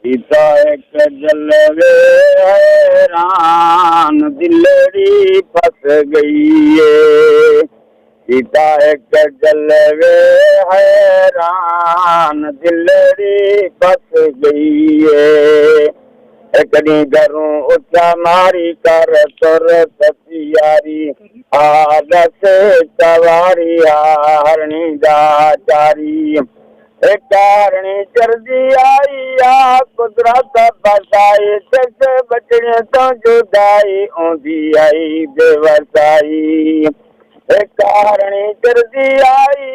सीता एक जलवे हैरान दिलड़ी फंस गई है। सीता एक जलवे हैरान दिलड़ी फंस गई है। एक ॾींहुं घरूं उछा मारी कर तुर ससियारी आदस सवारी ھرڻي जा चारी। एक ھرڻي चरदी आई कुदरत बसाई जस बचड़े तो जुदाई ओंदी आई बेवसाई। एक ھرڻي चरदी आई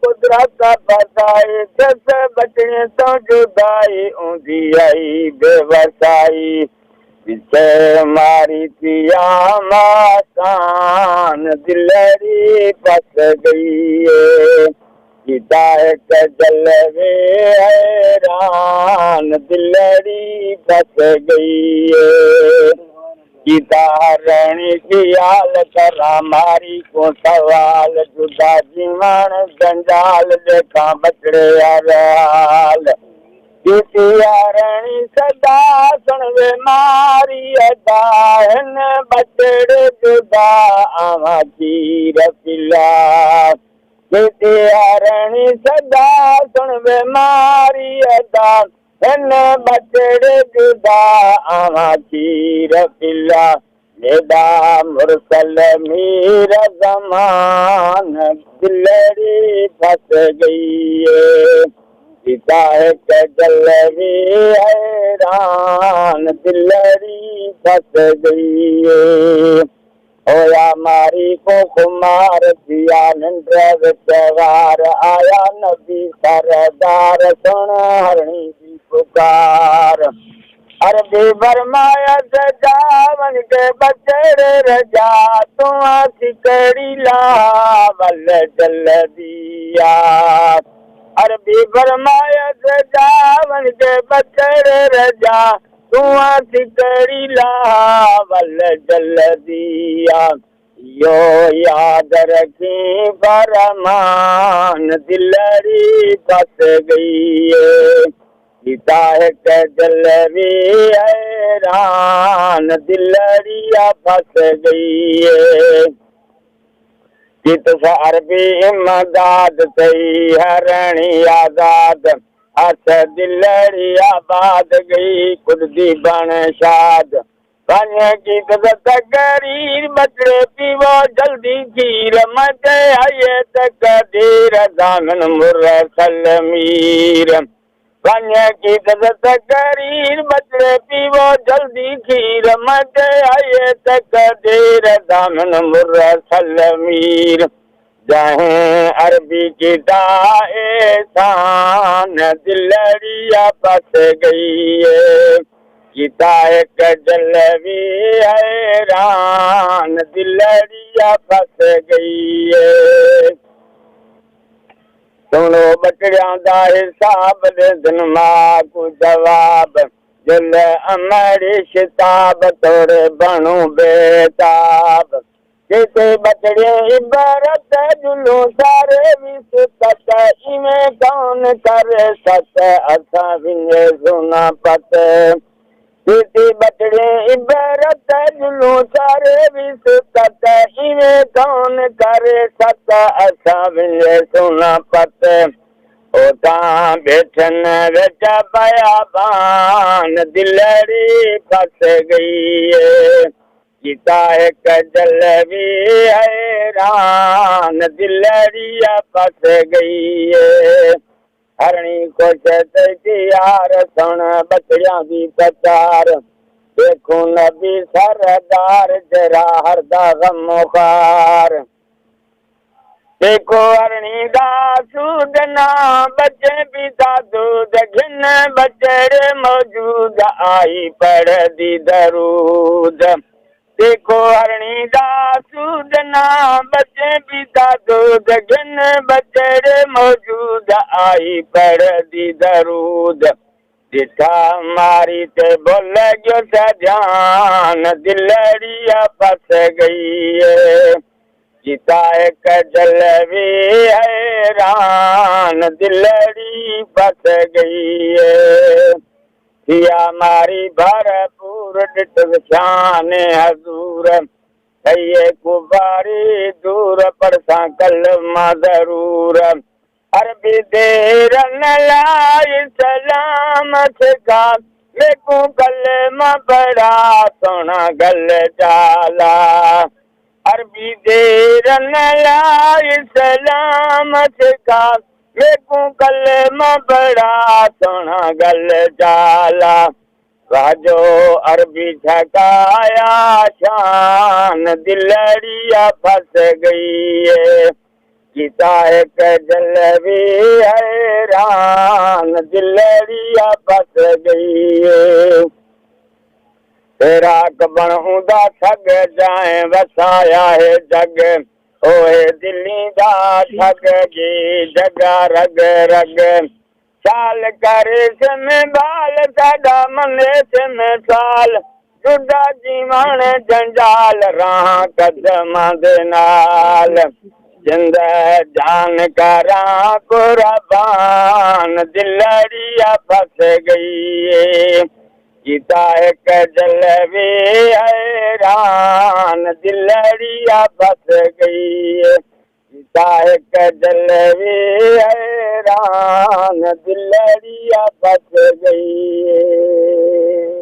कुदरत बसाई जस बचड़े तो जुदाई ओंदी आई बेवसाई। पीछे मारी थिया मासान दिलड़ी फंस गई है। सीता एक जलवे हैरान दिलड़ी फंस गई है। सीता ھرڻي ख़्याल करा मारी को सवाल जुदा जीवन जंजाल देखा बचड़े हाल। सीती ھرڻي सदा सुनवे मारी अदा हिन बचड़े जुदा आवा खीर पिला। सीती ھرڻي सदा सुनवे मारी अदा हिन बचड़े जुदा आवा खीर पिला। लेदा मुरसल मीर ज़मान दिलड़ी फंस गई है। सीता एक जलवे हैरान दिलड़ी फंस गई है। होया मारी को खुमार थिया निंड विचवार आया नबी सरदार सुन ھرڻي जी पुकार। अरबी फरमाया जावन के बचड़े रजा तू सिकड़ी लावल जल्दिया। अरबी फरमाया जावन के बचड़े रजा तू सिकड़ी लावल जल्दिया। यो याद रखी फरमान दिलड़ी फंस गई है। सीता एक जलवे हैरान दिलड़िया फंस गई है। चित से अरबी इमदाद सही ھرڻي आजाद हस दिलड़ी आबाद गई खुददी बन शाद। बन की तकरीर बचड़े पीवो जल्दी खीर मचे आये तकदीर दामन मुरसल मीर। बन की तकरीर बचड़े पीवो जल्दी खीर मचे आये तकदीर दामन मुरसल मीर। जहें अरबी की दासान दिलड़िया फंस गई है। सीता एक जलवे हैरान दिलड़िया फंस गई है। सुनो बचड़ियां दा हिसाब दे दिन मां को जवाब दिल अमरी शिताब तोड़े बनू बेताब। जैसे बचड़े इबारत जुलू सारे विसुत इमें कौन करे सत असा विने सुना पत। जैसे बचड़े इबारत जुलू सारे विसुत इमें कौन करे सत असा विने सुना पत। ओता बैठन विच बयाबान दिलड़ी फंस गई है। सीता एक जलवे हैरान दिलड़िया फंस गई है। ھرڻي को यार सुन बचड़ियां दी प्रचार देखो नबी सरदार जरा हरदा गमखार। देखो ھرڻي दा सूद ना बचे पिता दूध घिन बचड़े मौजूद आई पढ़ दी दरूद। देखो ھرڻي दा सूद ना बचे पिता दूध घिन बचड़े मौजूद आई पढ़ दी दरूद। ॾिठा मारी ते बोल गयो सजान दिलड़िया फंस गई है। गीता एक जलवी हैरान दिलड़ी फंस गई है दिया मारी भरपूर डिट शान हजूर कहिए कुबारी दूर परसा कलमा जरूर अरबी देर न लाई सलाम का मेकू कलमा बड़ा सोना गल जाला अरबी देर न लाई सलाम का मेकू कलमा बड़ा सोना गल जाला राजो अरबी छकाया शान दिलड़िया फंस गई है गीता एक जलवी हैरान दिलड़िया फंस गई है तेरा कबण ऊंदा ठग जाए वसाया है जग ओए दिल्ली दा ठग जी जगा रग रग चाल करे सिम बाल साडा मने सिम साल जुदा जीवन जंजाल राह कदमां दे नाल जिंद जान करा कुर्बान दिलड़िया फंस गई है गीता एक जलवी हैरान दिलड़िया फंस गई है गीता एक जलवी हैरान दिलड़िया फंस गई है।